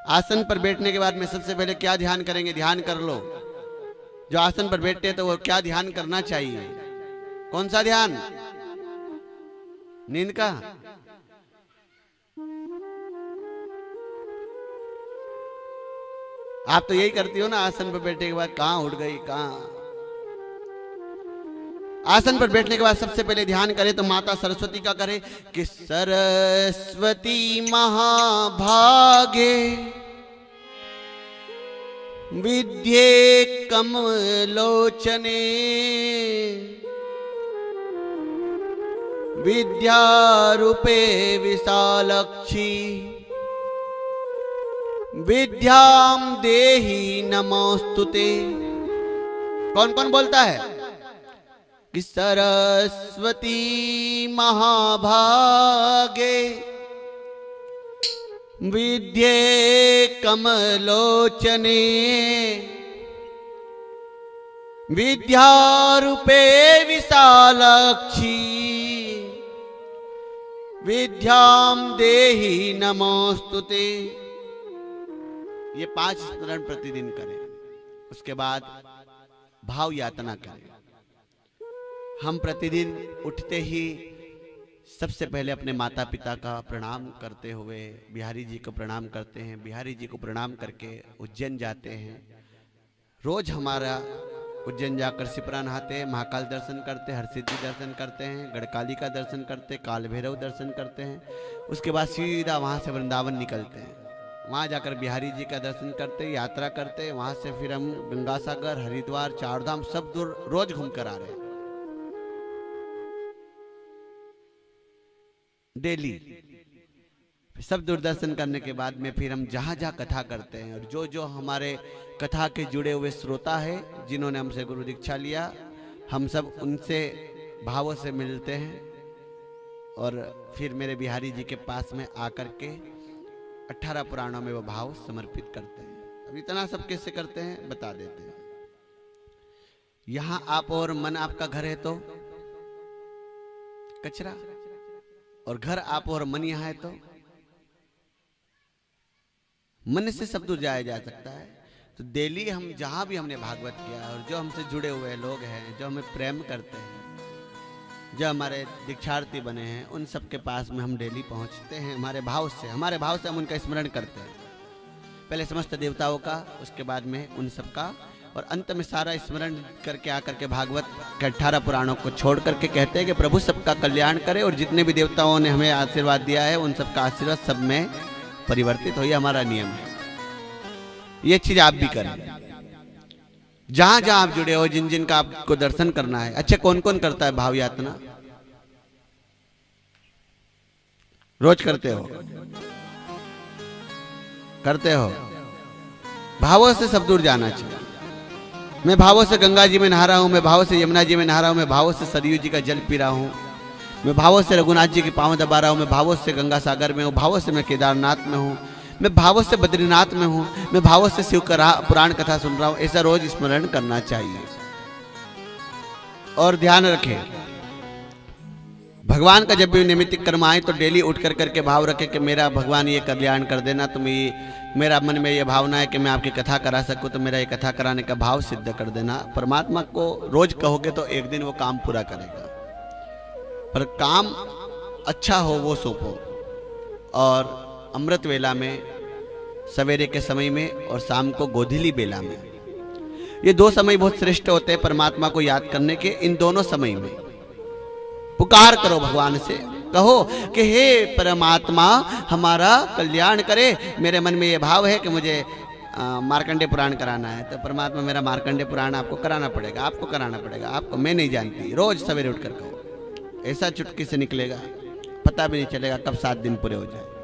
आसन पर बैठने के बाद में सबसे पहले क्या ध्यान करेंगे? ध्यान कर लो। जो आसन पर बैठते हैं तो वो क्या ध्यान करना चाहिए? कौन सा ध्यान? नींद का? आप तो यही करती हो ना, आसन पर बैठने के बाद कहां उठ गई कहां। आसन पर बैठने के बाद सबसे पहले ध्यान करें तो माता सरस्वती का करें कि सरस्वती महाभागे विद्ये कमलोचने विद्यारूपे विशालक्षी विद्याम देहि नमोस्तुते। कौन कौन बोलता है कि सरस्वती महाभागे विद्ये कमलोचने विद्यारूपे विशालक्षी विद्याम देहि नमोस्तुते। ये 5 स्मरण प्रतिदिन करें। उसके बाद भाव यातना करें। हम प्रतिदिन उठते ही सबसे पहले अपने माता पिता का प्रणाम करते हुए बिहारी जी को प्रणाम करते हैं। बिहारी जी को प्रणाम करके उज्जैन जाते हैं। रोज हमारा उज्जैन जाकर सिपरा नहाते हैं, महाकाल दर्शन करते हैं, हरसिद्धि दर्शन करते हैं, गढ़काली का दर्शन करते हैं, काल भैरव दर्शन करते हैं। उसके बाद सीधा वहाँ से वृंदावन निकलते हैं। वहाँ जाकर बिहारी जी का दर्शन करते, यात्रा करते। वहाँ से फिर हम गंगा सागर, हरिद्वार, चारधाम सब दूर रोज घूम कर आ रहे हैं डेली। सब दूर दर्शन करने के बाद में फिर हम जहाँ जहाँ कथा करते हैं, और जो जो हमारे कथा के जुड़े हुए श्रोता है जिन्होंने हमसे गुरु दीक्षा लिया, हम सब उनसे भावों से मिलते हैं। और फिर मेरे बिहारी जी के पास में आकर के 18 पुराणों में वो भाव समर्पित करते हैं। अब इतना सब कैसे करते हैं बता देते हैं। यहां आप और मन आपका घर है तो कचरा, और घर आप और मन यहां है तो मन से सब दूर जाया जा सकता है। तो डेली हम जहां भी हमने भागवत किया है, और जो हमसे जुड़े हुए लोग हैं, जो हमें प्रेम करते हैं, जो हमारे दीक्षार्थी बने हैं, उन सब के पास में हम डेली पहुंचते हैं। हमारे भाव से हम उनका स्मरण करते हैं। पहले समस्त देवताओं का, उसके बाद में उन सब का, और अंत में सारा स्मरण करके आकर के भागवत के 18 पुराणों को छोड़ करके कहते हैं कि प्रभु सबका कल्याण करे, और जितने भी देवताओं ने हमें आशीर्वाद दिया है उन सबका आशीर्वाद सब में परिवर्तित हो। ये हमारा नियम है। ये चीज आप भी करें। जहां जहां आप जुड़े हो, जिन जिन का आपको दर्शन करना है। अच्छा, कौन कौन करता है भाव यातना? रोज करते हो? करते हो? भावों से सब दूर जाना चाहिए। मैं भावों से गंगा जी में नहा रहा हूं, मैं भावों से यमुना जी में नहा रहा हूं, मैं भावों से सरयू जी का जल पी रहा हूं, मैं भावों से रघुनाथ जी के पांव दबा रहा हूं, मैं भावों से गंगा सागर में हूं, भावों से मैं केदारनाथ में हूं, मैं भावों से बद्रीनाथ में हूं, मैं भावों से शिव का पुराण कथा सुन रहा हूं। ऐसा रोज स्मरण करना चाहिए। और ध्यान रखें, भगवान का जब भी निमित्त कर्म आए तो डेली उठ कर करके भाव रखे कि मेरा भगवान ये कल्याण कर देना। तुम ये, मेरा मन में ये भावना है कि मैं आपकी कथा करा सकूं, तो मेरा ये कथा कराने का भाव सिद्ध कर देना। परमात्मा को रोज कहोगे तो एक दिन वो काम पूरा करेगा। पर काम अच्छा हो वो सौंपो। और अमृत वेला में, सवेरे के समय में, और शाम को गोधीली बेला में, ये 2 समय बहुत श्रेष्ठ होते हैं परमात्मा को याद करने के। इन दोनों समय में पुकार करो भगवान से, कहो कि हे परमात्मा हमारा कल्याण करे। मेरे मन में ये भाव है कि मुझे मार्कंडे पुराण कराना है, तो परमात्मा मेरा मार्कंडे पुराण आपको कराना पड़ेगा, आपको कराना पड़ेगा, आपको। मैं नहीं जानती, रोज सवेरे उठकर कहो। ऐसा चुटकी से निकलेगा, पता भी नहीं चलेगा कब 7 दिन पूरे हो जाए।